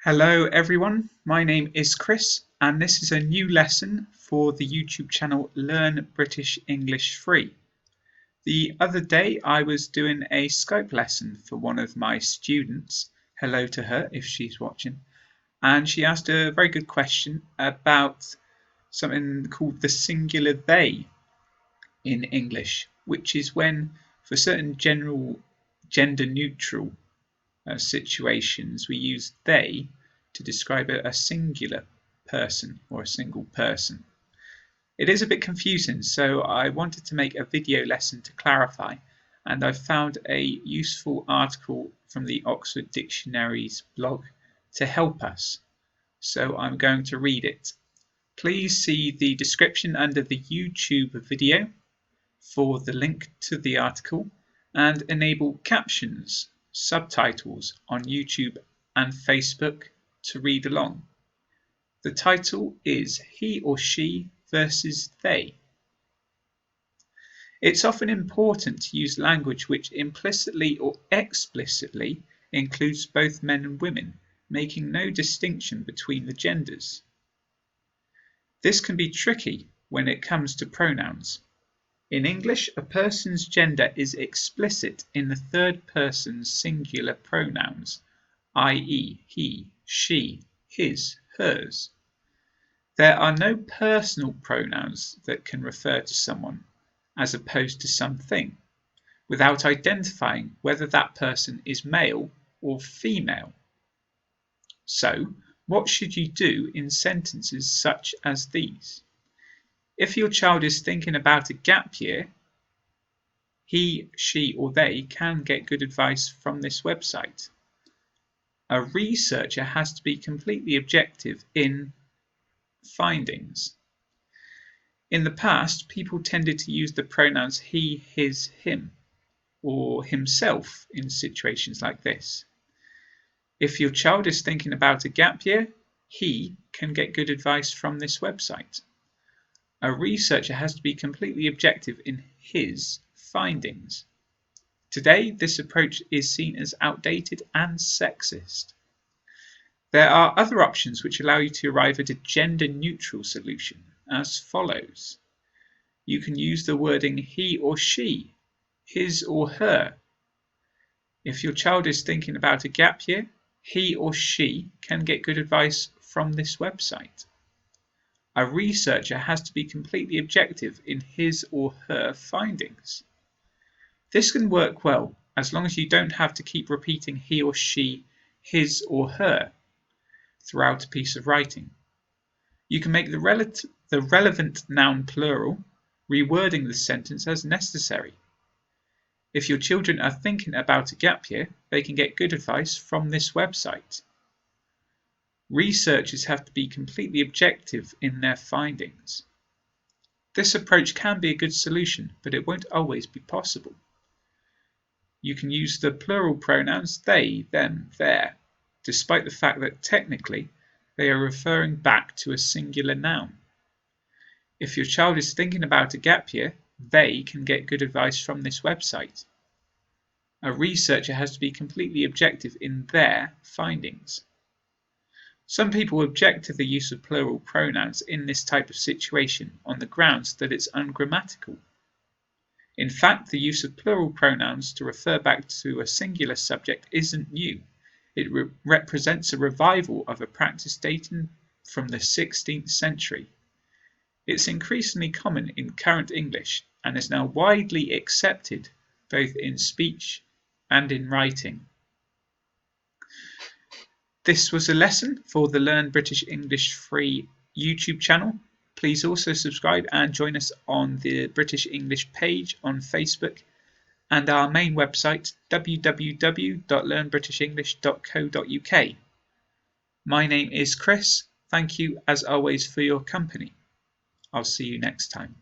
Hello everyone, my name is Chris and this is a new lesson for the YouTube channel Learn British English Free. The other day I was doing a Skype lesson for one of my students, hello to her if she's watching, and she asked a very good question about something called the singular they in English, which is when for certain general gender neutral situations we use they to describe a singular person or a single person. It is a bit confusing, so I wanted to make a video lesson to clarify, and I've found a useful article from the Oxford Dictionary's blog to help us. So I'm going to read it. Please see the description under the YouTube video for the link to the article and enable captions, subtitles on YouTube and Facebook to read along. The title is He or She versus They. It's often important to use language which implicitly or explicitly includes both men and women, making no distinction between the genders. This can be tricky when it comes to pronouns. In English, a person's gender is explicit in the third person singular pronouns, i.e. he, she, his, hers. There are no personal pronouns that can refer to someone, as opposed to something, without identifying whether that person is male or female. So, what should you do in sentences such as these? If your child is thinking about a gap year, he, she, or they can get good advice from this website. A researcher has to be completely objective in findings. In the past, people tended to use the pronouns he, his, him, or himself in situations like this. If your child is thinking about a gap year, he can get good advice from this website. A researcher has to be completely objective in his findings. Today, this approach is seen as outdated and sexist. There are other options which allow you to arrive at a gender-neutral solution, as follows. You can use the wording he or she, his or her. If your child is thinking about a gap year, he or she can get good advice from this website. A researcher has to be completely objective in his or her findings. This can work well as long as you don't have to keep repeating he or she, his or her throughout a piece of writing. You can make the relevant noun plural, rewording the sentence as necessary. If your children are thinking about a gap year, they can get good advice from this website. Researchers have to be completely objective in their findings. This approach can be a good solution, but it won't always be possible. You can use the plural pronouns they, them, their, despite the fact that technically they are referring back to a singular noun. If your child is thinking about a gap year, they can get good advice from this website. A researcher has to be completely objective in their findings. Some people object to the use of plural pronouns in this type of situation on the grounds that it's ungrammatical. In fact, the use of plural pronouns to refer back to a singular subject isn't new. It represents a revival of a practice dating from the 16th century. It's increasingly common in current English and is now widely accepted both in speech and in writing. This was a lesson for the Learn British English Free YouTube channel. Please also subscribe and join us on the British English page on Facebook and our main website www.learnbritishenglish.co.uk. My name is Chris. Thank you as always for your company. I'll see you next time.